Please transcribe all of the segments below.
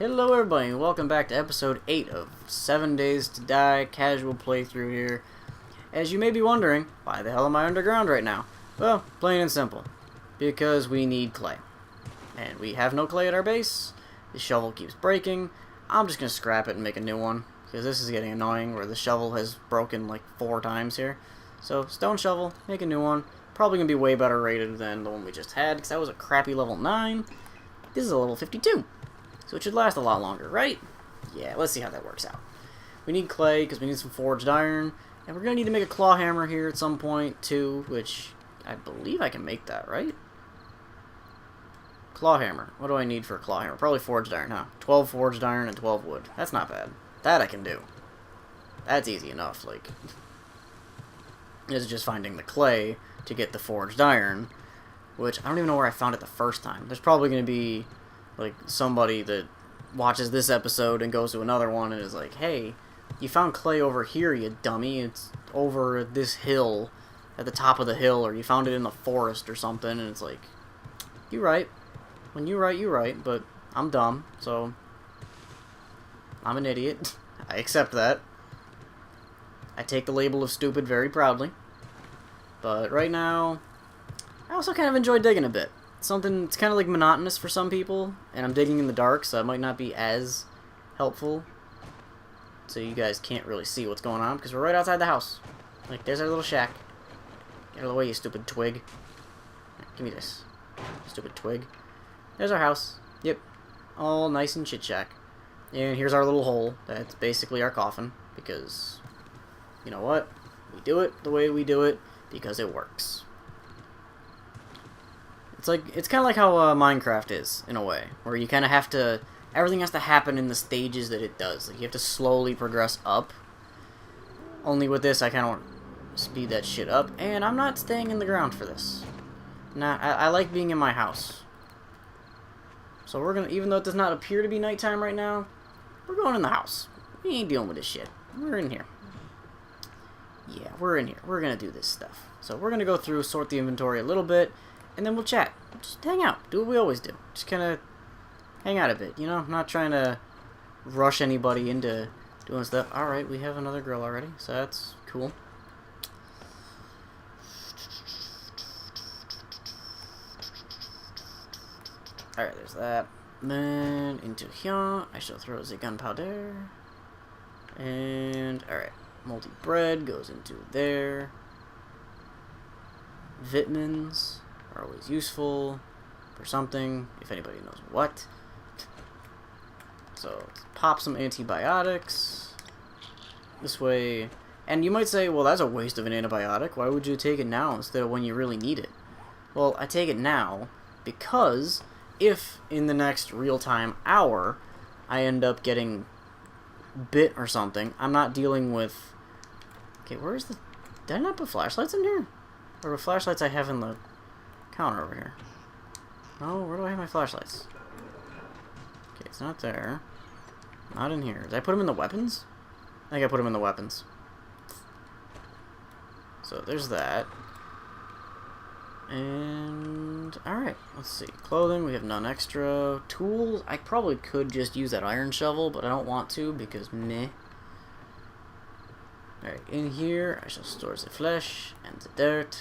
Hello everybody, and welcome back to episode 8 of 7 Days to Die casual playthrough here. As you may be wondering, why the hell am I underground right now? Well, plain and simple. Because we need clay. And we have no clay at our base. The shovel keeps breaking. I'm just going to scrap it and make a new one. Because this is getting annoying where the shovel has broken like 4 times here. So, stone shovel, make a new one. Probably going to be way better rated than the one we just had. Because that was a crappy level 9. This is a level 52. So it should last a lot longer, right? Yeah, let's see how that works out. We need clay because we need some forged iron. And we're going to need to make a claw hammer here at some point too, which I believe I can make that, right? Claw hammer. What do I need for a claw hammer? Probably forged iron, huh? 12 forged iron and 12 wood. That's not bad. That I can do. That's easy enough, like. It's just finding the clay to get the forged iron, which I don't even know where I found it the first time. There's probably going to be like somebody that watches this episode and goes to another one and is like, hey, you found clay over here, you dummy. It's over this hill, at the top of the hill, or you found it in the forest or something. And it's like, you right. When you right, you right, but I'm dumb, so I'm an idiot. I accept that. I take the label of stupid very proudly. But right now, I also kind of enjoy digging a bit. Something, it's kind of like monotonous for some people, and I'm digging in the dark, so it might not be as helpful. So you guys can't really see what's going on, because we're right outside the house. Like, there's our little shack. Get out of the way, you stupid twig. Give me this. Stupid twig. There's our house. Yep. All nice and chit-shack. And here's our little hole. That's basically our coffin, because, you know what? We do it the way we do it, because it works. It's kind of like how Minecraft is, in a way, where you kind of have to, everything has to happen in the stages that it does. Like, you have to slowly progress up. Only with this, I kind of want to speed that shit up, and I'm not staying in the ground for this. Nah, I like being in my house. So we're gonna, even though it does not appear to be nighttime right now, we're going in the house. We ain't dealing with this shit. We're in here. Yeah, we're in here. We're gonna do this stuff. So we're gonna go through, sort the inventory a little bit, and then we'll chat. Just hang out. Do what we always do. Just kind of hang out a bit, you know? I'm not trying to rush anybody into doing stuff. Alright, we have another girl already, so that's cool. Alright, there's that. Then, into here, I shall throw the gunpowder. And, alright. Moldy bread goes into there. Vitamins are always useful for something, if anybody knows what. So, let's pop some antibiotics. This way, and you might say, well, that's a waste of an antibiotic. Why would you take it now instead of when you really need it? Well, I take it now because if in the next real-time hour I end up getting bit or something, I'm not dealing with... Okay, where's the... Did I not put flashlights in here? Or the flashlights I have in the counter over here? Oh, where do I have my flashlights? Okay, it's not there. Not in here. Did I put them in the weapons? I think I put them in the weapons. So there's that. And... alright, let's see. Clothing, we have none extra. Tools, I probably could just use that iron shovel, but I don't want to because meh. Alright, in here, I shall store the flesh and the dirt.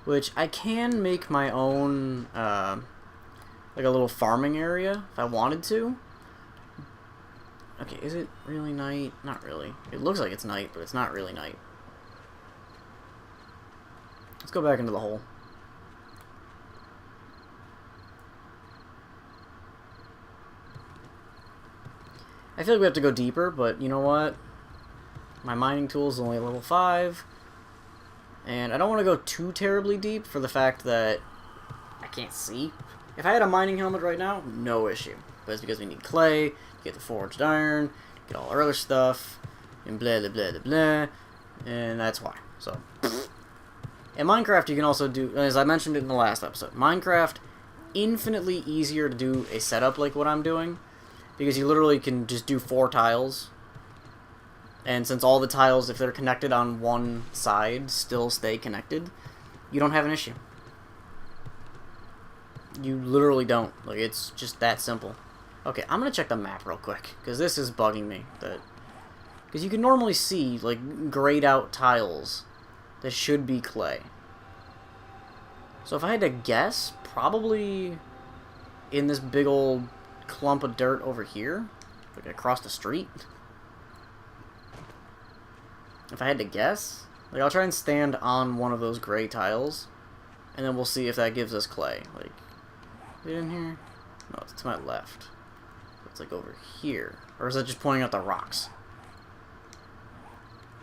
Which, I can make my own, like a little farming area, if I wanted to. Okay, is it really night? Not really. It looks like it's night, but it's not really night. Let's go back into the hole. I feel like we have to go deeper, but you know what? My mining tool is only level 5. And I don't want to go too terribly deep for the fact that I can't see. If I had a mining helmet right now, no issue. But it's because we need clay, get the forged iron, get all our other stuff, and blah blah blah blah blah. And that's why. So, in Minecraft you can also do, as I mentioned in the last episode, Minecraft, infinitely easier to do a setup like what I'm doing. Because you literally can just do 4 tiles. And since all the tiles, if they're connected on one side, still stay connected, you don't have an issue. You literally don't. Like, it's just that simple. Okay, I'm gonna check the map real quick, because this is bugging me. Because you can normally see, like, grayed out tiles that should be clay. So if I had to guess, probably in this big old clump of dirt over here, like across the street. If I had to guess, like, I'll try and stand on one of those gray tiles, and then we'll see if that gives us clay. Like, is it in here? No, it's to my left. It's like over here. Or is that just pointing out the rocks?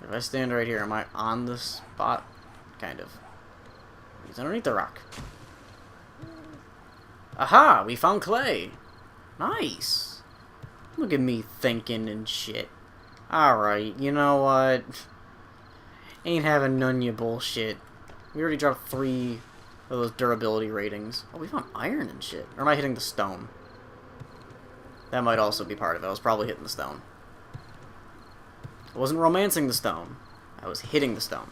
If I stand right here, am I on the spot? Kind of. It's underneath the rock. Aha! We found clay! Nice! Look at me thinking and shit. Alright, you know what? Ain't having none of your bullshit. We already dropped 3 of those durability ratings. Oh, we found iron and shit. Or am I hitting the stone? That might also be part of it. I was probably hitting the stone. I wasn't romancing the stone. I was hitting the stone.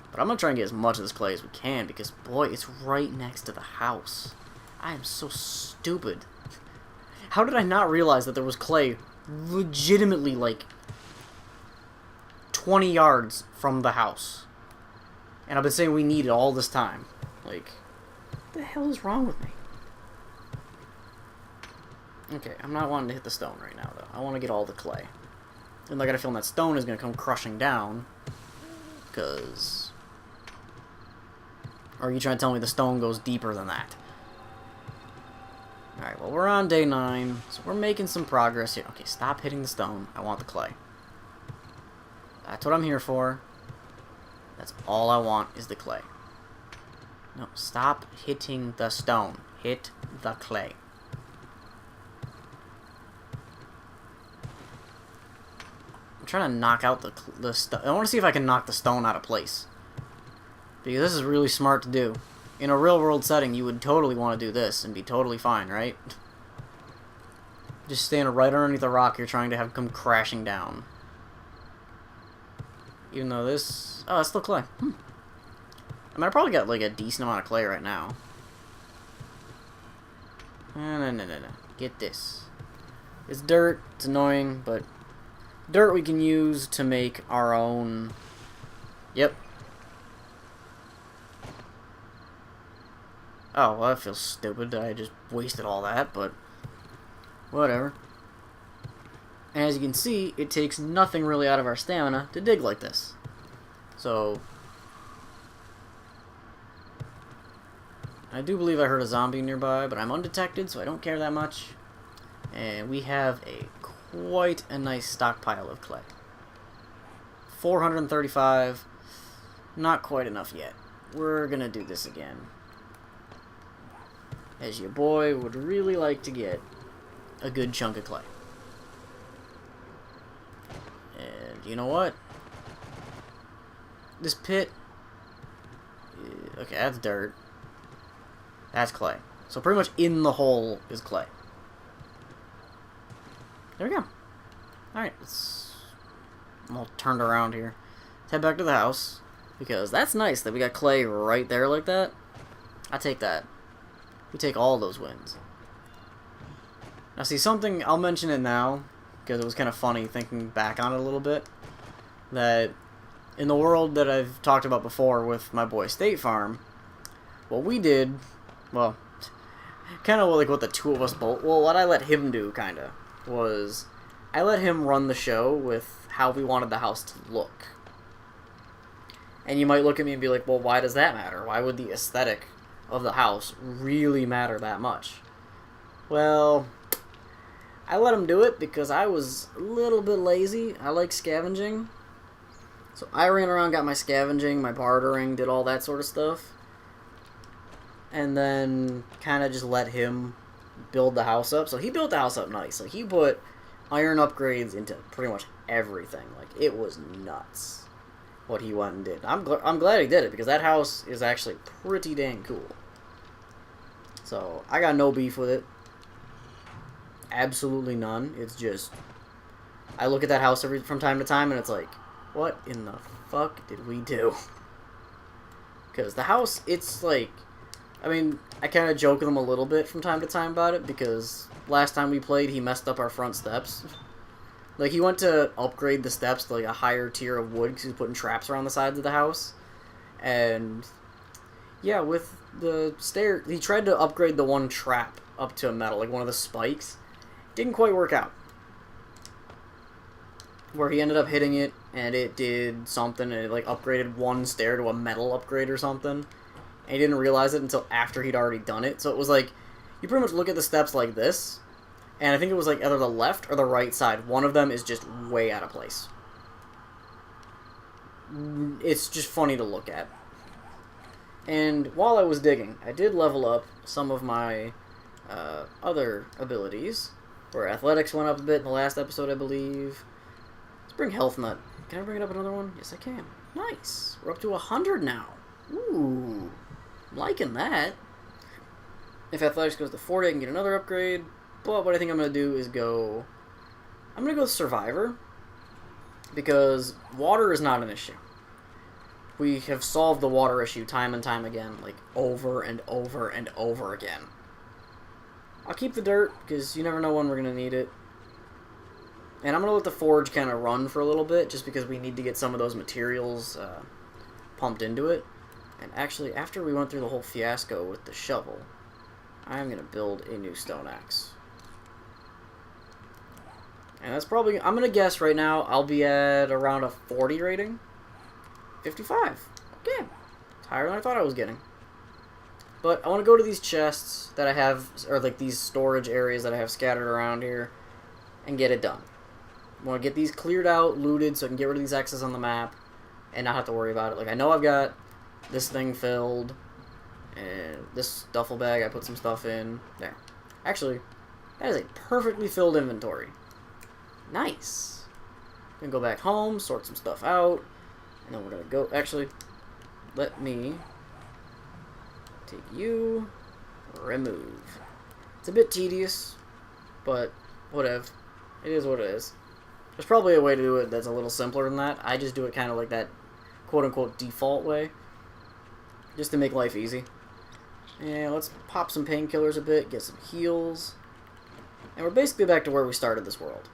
But I'm going to try and get as much of this clay as we can, because, boy, it's right next to the house. I am so stupid. How did I not realize that there was clay legitimately, like, 20 yards from the house? And I've been saying we need it all this time. Like, what the hell is wrong with me? Okay, I'm not wanting to hit the stone right now, though. I want to get all the clay. And I got a feeling that stone is going to come crushing down. Because... Or are you trying to tell me the stone goes deeper than that? Alright, well, we're on day 9. So we're making some progress here. Okay, stop hitting the stone. I want the clay. That's what I'm here for. That's all I want is the clay. No, stop hitting the stone. Hit the clay. I'm trying to knock out the stone. I want to see if I can knock the stone out of place. Because this is really smart to do. In a real world setting, you would totally want to do this and be totally fine, right? Just stand right underneath the rock you're trying to have come crashing down. Even though this... Oh, that's still clay. I mean, I probably got like a decent amount of clay right now. No. Get this. It's dirt. It's annoying, but... Dirt we can use to make our own... Yep. Oh, well, that feels stupid. I just wasted all that, but... Whatever. And as you can see, it takes nothing really out of our stamina to dig like this. So... I do believe I heard a zombie nearby, but I'm undetected, so I don't care that much. And we have quite a nice stockpile of clay. 435. Not quite enough yet. We're gonna do this again. As your boy would really like to get a good chunk of clay. And you know what? This pit... Okay, that's dirt. That's clay. So pretty much in the hole is clay. There we go. Alright, I'm all turned around here. Let's head back to the house. Because that's nice that we got clay right there like that. I take that. We take all those wins. Now see, something, I'll mention it now, because it was kind of funny thinking back on it a little bit, that in the world that I've talked about before with my boy State Farm, what we did, well, kind of like what the two of us both, well, what I let him do, kind of, was I let him run the show with how we wanted the house to look. And you might look at me and be like, well, why does that matter? Why would the aesthetic of the house really matter that much? Well, I let him do it because I was a little bit lazy. I like scavenging. So I ran around, got my scavenging, my bartering, did all that sort of stuff. And then kind of just let him build the house up. So he built the house up nice. Like, he put iron upgrades into pretty much everything. Like, it was nuts what he went and did. I'm glad he did it, because that house is actually pretty dang cool. So, I got no beef with it. Absolutely none. It's just... I look at that house from time to time, and it's like, what in the fuck did we do? Because the house, it's like... I mean, I kind of joke with him a little bit from time to time about it, because last time we played, he messed up our front steps. Like, he went to upgrade the steps to, like, a higher tier of wood, because he was putting traps around the sides of the house. And, yeah, with the stair, he tried to upgrade the one trap up to a metal, like one of the spikes. Didn't quite work out. Where he ended up hitting it, and it did something, and it, like, upgraded one stair to a metal upgrade or something. And he didn't realize it until after he'd already done it. So it was like, you pretty much look at the steps like this, and I think it was like either the left or the right side. One of them is just way out of place. It's just funny to look at. And while I was digging, I did level up some of my other abilities, where athletics went up a bit in the last episode, I believe. Let's bring health nut. Can I bring it up another one? Yes, I can. Nice. We're up to 100 now. Ooh. I'm liking that. If athletics goes to 40, I can get another upgrade. But what I think I'm going to do is go... I'm going to go survivor. Because water is not an issue. We have solved the water issue time and time again. Like, over and over and over again. I'll keep the dirt, because you never know when we're going to need it. And I'm going to let the forge kind of run for a little bit, just because we need to get some of those materials pumped into it. And actually, after we went through the whole fiasco with the shovel, I'm going to build a new stone axe. And that's probably... I'm going to guess right now I'll be at around a 40 rating. 55. Okay. It's higher than I thought I was getting. But I want to go to these chests that I have, or like these storage areas that I have scattered around here, and get it done. I want to get these cleared out, looted, so I can get rid of these X's on the map, and not have to worry about it. Like, I know I've got this thing filled, and this duffel bag I put some stuff in. There. Actually, that is a perfectly filled inventory. Nice. Gonna go back home, sort some stuff out, and then we're gonna go... Actually, let me take you, remove. It's a bit tedious, but whatever. It is what it is. There's probably a way to do it that's a little simpler than that. I just do it kind of like that quote-unquote default way, just to make life easy. And let's pop some painkillers a bit, get some heals, and we're basically back to where we started this world.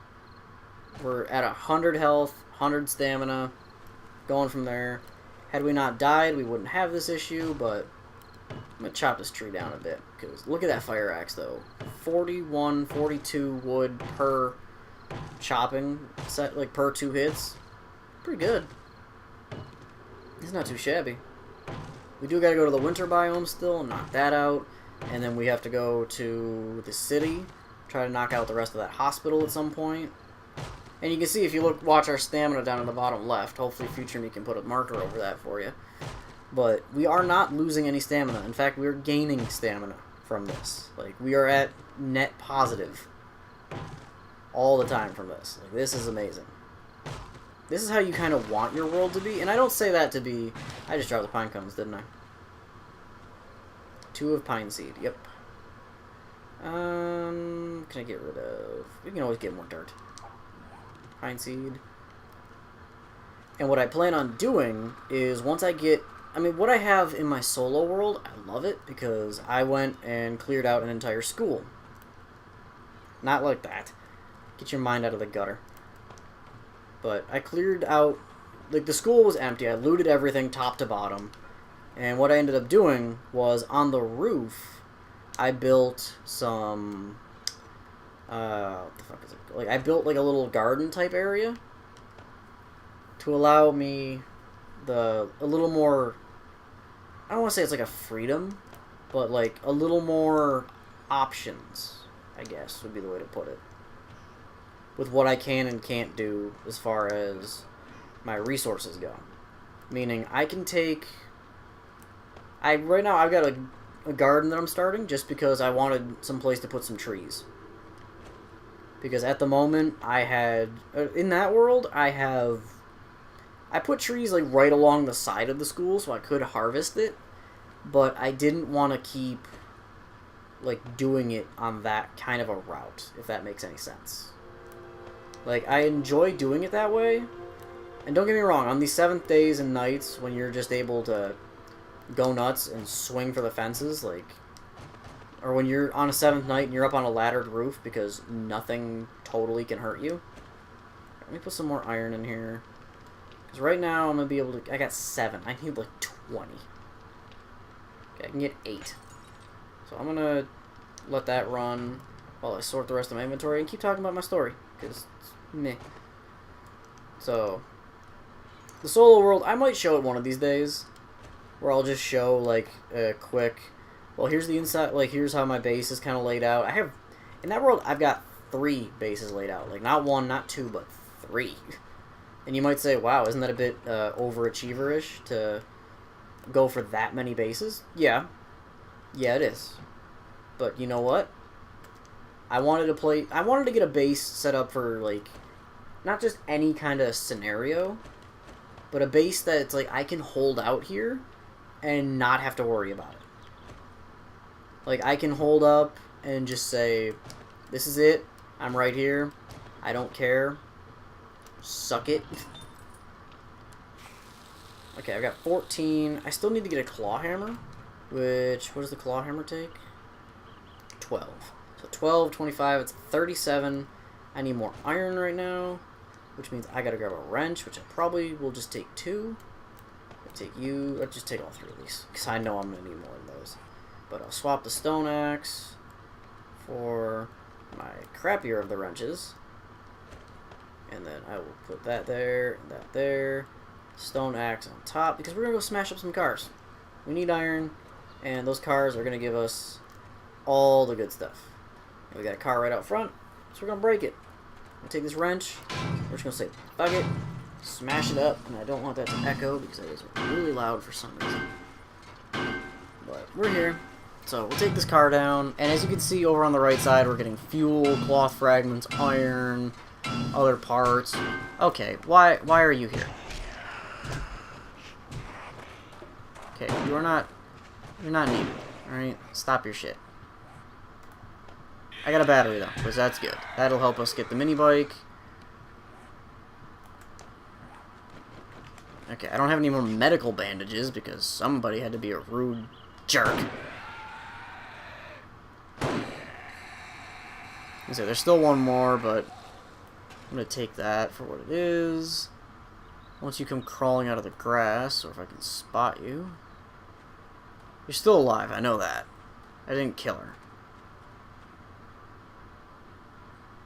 We're at 100 health, 100 stamina, going from there. Had we not died, we wouldn't have this issue, but I'm going to chop this tree down a bit, because look at that fire axe, though. 41, 42 wood per chopping set, like per 2 hits. Pretty good. It's not too shabby. We do got to go to the winter biome still and knock that out, and then we have to go to the city, try to knock out the rest of that hospital at some point. And you can see if you watch our stamina down in the bottom left. Hopefully future me can put a marker over that for you. But we are not losing any stamina. In fact, we are gaining stamina from this. Like, we are at net positive all the time from this. Like, this is amazing. This is how you kind of want your world to be. And I don't say that to be... I just dropped the pine cones, didn't I? 2 of pine seed. Yep. Can I get rid of... We can always get more dirt. Pine seed. And what I plan on doing is once I get... I mean, what I have in my solo world, I love it because I went and cleared out an entire school. Not like that. Get your mind out of the gutter. But I cleared out... Like, the school was empty. I looted everything top to bottom. And what I ended up doing was on the roof, I built some... what the fuck is it? Like, I built like a little garden type area to allow me a little more, I don't want to say it's like a freedom, but like a little more options, I guess would be the way to put it, with what I can and can't do as far as my resources go. Meaning I can take, right now I've got a garden that I'm starting just because I wanted some place to put some trees. Because at the moment, I had... In that world, I put trees, like, right along the side of the school, so I could harvest it. But I didn't want to keep, like, doing it on that kind of a route, if that makes any sense. Like, I enjoy doing it that way. And don't get me wrong, on these 7th days and nights, when you're just able to go nuts and swing for the fences, like, or when you're on a 7th night and you're up on a laddered roof because nothing totally can hurt you. Let me put some more iron in here. Because right now I'm going to be able to... I got 7. I need like 20. Okay, I can get 8. So I'm going to let that run while I sort the rest of my inventory and keep talking about my story. Because it's meh. So, the solo world, I might show it one of these days. Where I'll just show, like, a quick... Well, here's the inside... Like, here's how my base is kind of laid out. I have... In that world, I've got 3 bases laid out. Like, not 1, not 2, but 3. And you might say, wow, isn't that a bit overachiever-ish to go for that many bases? Yeah. Yeah, it is. But you know what? I wanted to get a base set up for, like, not just any kind of scenario, but a base that's, like, I can hold out here and not have to worry about it. Like, I can hold up and just say, this is it. I'm right here. I don't care. Suck it. Okay, I've got 14. I still need to get a claw hammer, which, what does the claw hammer take? 12. So 12, 25, it's 37. I need more iron right now, which means I gotta grab a wrench, which I probably will just take 2. I'll take you, let's just take all 3 of these, because I know I'm gonna need more of those. But I'll swap the stone axe for my crappier of the wrenches. And then I will put that there, and that there. Stone axe on top, because we're going to go smash up some cars. We need iron, and those cars are going to give us all the good stuff. And we got a car right out front, so we're going to break it. I'm going to take this wrench, we're just going to say, fuck it, smash it up, and I don't want that to echo, because that is really loud for some reason. But we're here. So we'll take this car down, and as you can see over on the right side, we're getting fuel, cloth fragments, iron, other parts. Okay, why are you here? Okay, you're not needed, alright? Stop your shit. I got a battery though, because that's good. That'll help us get the mini bike. Okay, I don't have any more medical bandages because somebody had to be a rude jerk. So there's still one more, but I'm going to take that for what it is. Once you come crawling out of the grass, or if I can spot you. You're still alive, I know that. I didn't kill her.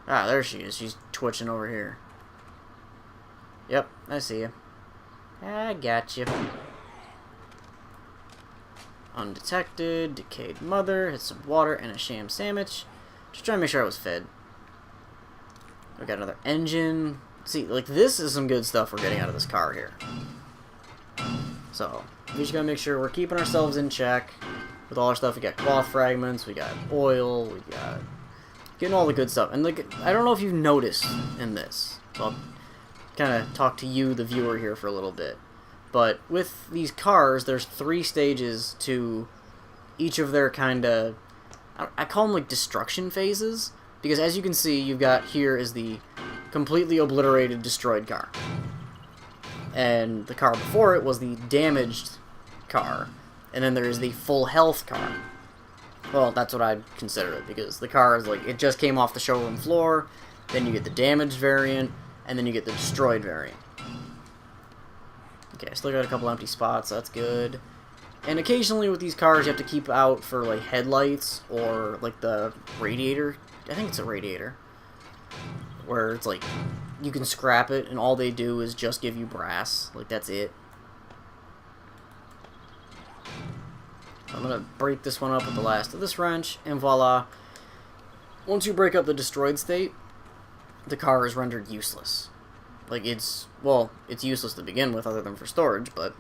Ah, there she is. She's twitching over here. Yep, I see you. I got you. Undetected, decayed mother, hit some water, and a sham sandwich. Just trying to make sure I was fed. We got another engine. See, like, this is some good stuff we're getting out of this car here. So, we just gotta make sure we're keeping ourselves in check with all our stuff. We got cloth fragments, we got oil, we got... getting all the good stuff. And, like, I don't know if you've noticed in this. So I'll kind of talk to you, the viewer, here for a little bit. But with these cars, there's 3 stages to each of their kind of... I call them, like, destruction phases. Because as you can see, you've got here is the completely obliterated, destroyed car. And the car before it was the damaged car. And then there is the full health car. Well, that's what I'd consider it, because the car is like, it just came off the showroom floor, then you get the damaged variant, and then you get the destroyed variant. Okay, I still got a couple empty spots, so that's good. And occasionally with these cars, you have to keep out for, like, headlights, or, like, the radiator. I think it's a radiator. Where it's like, you can scrap it, and all they do is just give you brass. Like, that's it. So I'm gonna break this one up with the last of this wrench, and voila. Once you break up the destroyed state, the car is rendered useless. Like, it's, well, it's useless to begin with, other than for storage, but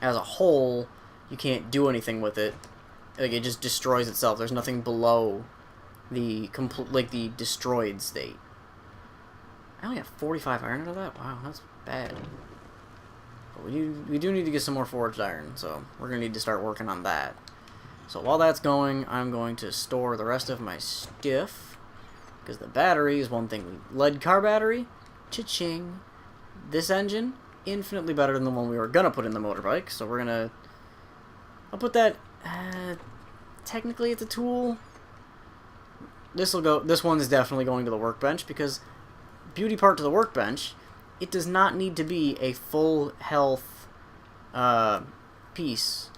as a whole, you can't do anything with it. Like, it just destroys itself. There's nothing below the like the destroyed state. I only have 45 iron out of that? Wow, that's bad. But we do need to get some more forged iron, so we're going to need to start working on that. So while that's going, I'm going to store the rest of my stuff, because the battery is one thing. Lead car battery, cha-ching. This engine, infinitely better than the one we were going to put in the motorbike, so we're going to I'll put that... technically it's a tool. This one is definitely going to the workbench, because beauty part to the workbench, it does not need to be a full health piece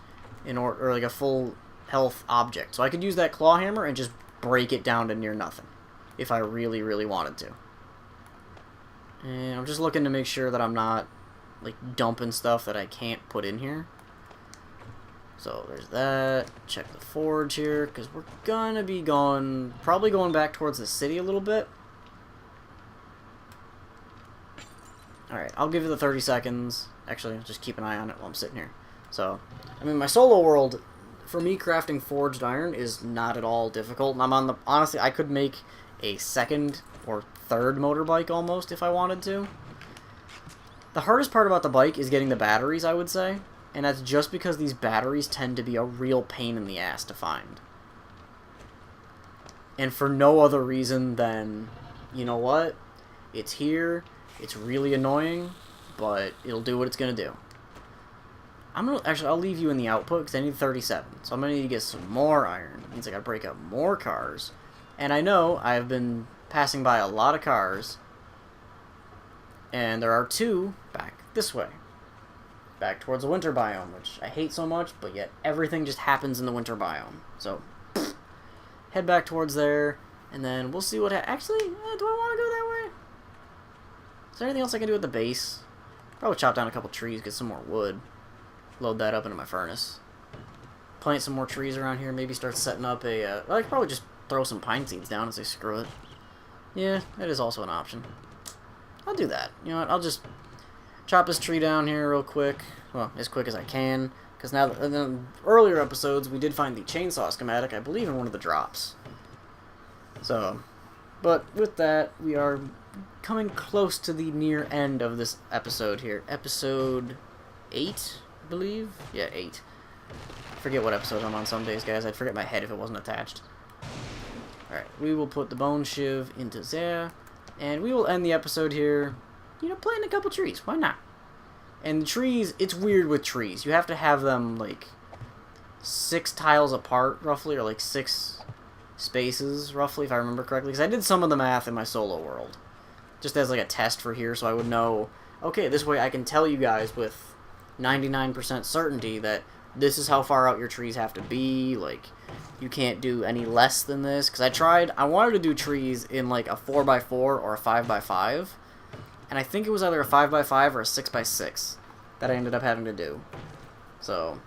or like a full health object. So I could use that claw hammer and just break it down to near nothing if I really, really wanted to. And I'm just looking to make sure that I'm not like dumping stuff that I can't put in here. So there's that. Check the forge here, because we're gonna be probably going back towards the city a little bit. Alright, I'll give you the 30 seconds. Actually, just keep an eye on it while I'm sitting here. So, I mean, my solo world, for me, crafting forged iron is not at all difficult. And I'm on the... Honestly, I could make a second or third motorbike almost if I wanted to. The hardest part about the bike is getting the batteries, I would say. And that's just because these batteries tend to be a real pain in the ass to find. And for no other reason than, you know what? It's here, it's really annoying, but it'll do what it's gonna do. Actually, I'll leave you in the output, because I need 37. So I'm gonna need to get some more iron. It means I gotta break up more cars. And I know I've been passing by a lot of cars, and there are 2 back this way. Back towards the winter biome, which I hate so much, but yet everything just happens in the winter biome. So, head back towards there, and then we'll see what actually, do I want to go that way? Is there anything else I can do at the base? Probably chop down a couple trees, get some more wood. Load that up into my furnace. Plant some more trees around here, maybe start setting up a, I could probably just throw some pine seeds down and say screw it. Yeah, that is also an option. I'll do that. You know what, I'll just chop this tree down here real quick. Well, as quick as I can. Because now, in the earlier episodes, we did find the chainsaw schematic, I believe, in one of the drops. So, but with that, we are coming close to the near end of this episode here. Episode 8, I believe? Yeah, 8. I forget what episode I'm on some days, guys. I'd forget my head if it wasn't attached. Alright, we will put the bone shiv into there. And we will end the episode here, you know, planting a couple trees. Why not? And the trees, it's weird with trees. You have to have them, like, 6 tiles apart, roughly, or, like, 6 spaces, roughly, if I remember correctly. Because I did some of the math in my solo world. Just as, like, a test for here, so I would know, okay, this way I can tell you guys with 99% certainty that this is how far out your trees have to be. Like, you can't do any less than this. Because I wanted to do trees in, like, a 4x4 or a 5x5. And I think it was either a 5x5 or a 6x6 that I ended up having to do. So,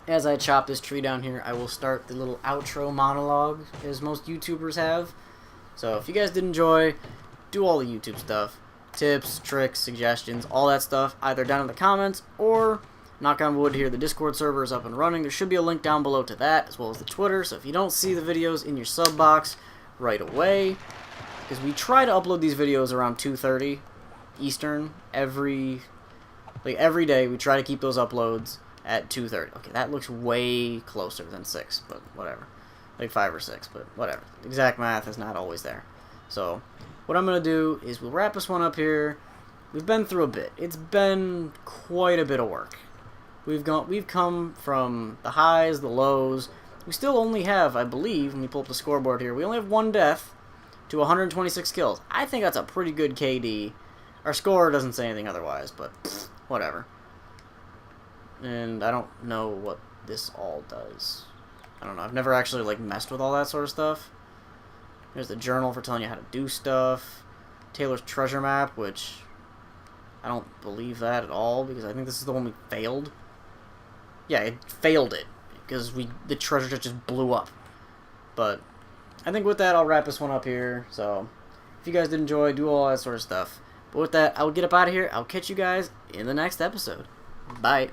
as I chop this tree down here, I will start the little outro monologue, as most YouTubers have. So, if you guys did enjoy, do all the YouTube stuff. Tips, tricks, suggestions, all that stuff, either down in the comments, or, knock on wood here, the Discord server is up and running. There should be a link down below to that, as well as the Twitter. So, if you don't see the videos in your sub box right away, because we try to upload these videos around 2:30 Eastern every day. We try to keep those uploads at 2:30. Okay, that looks way closer than 6, but whatever. Like 5 or 6, but whatever. Exact math is not always there. So, what I'm going to do is we'll wrap this one up here. We've been through a bit. It's been quite a bit of work. We've come from the highs, the lows. We still only have, I believe, when we pull up the scoreboard here, we only have 1 death to 126 kills. I think that's a pretty good KD. Our score doesn't say anything otherwise, but whatever. And I don't know what this all does. I don't know. I've never actually, like, messed with all that sort of stuff. There's the journal for telling you how to do stuff. Taylor's treasure map, which I don't believe that at all, because I think this is the one we failed. Yeah, it failed it, because the treasure just blew up. But I think with that, I'll wrap this one up here. So, if you guys did enjoy, do all that sort of stuff. But with that, I will get up out of here. I'll catch you guys in the next episode. Bye.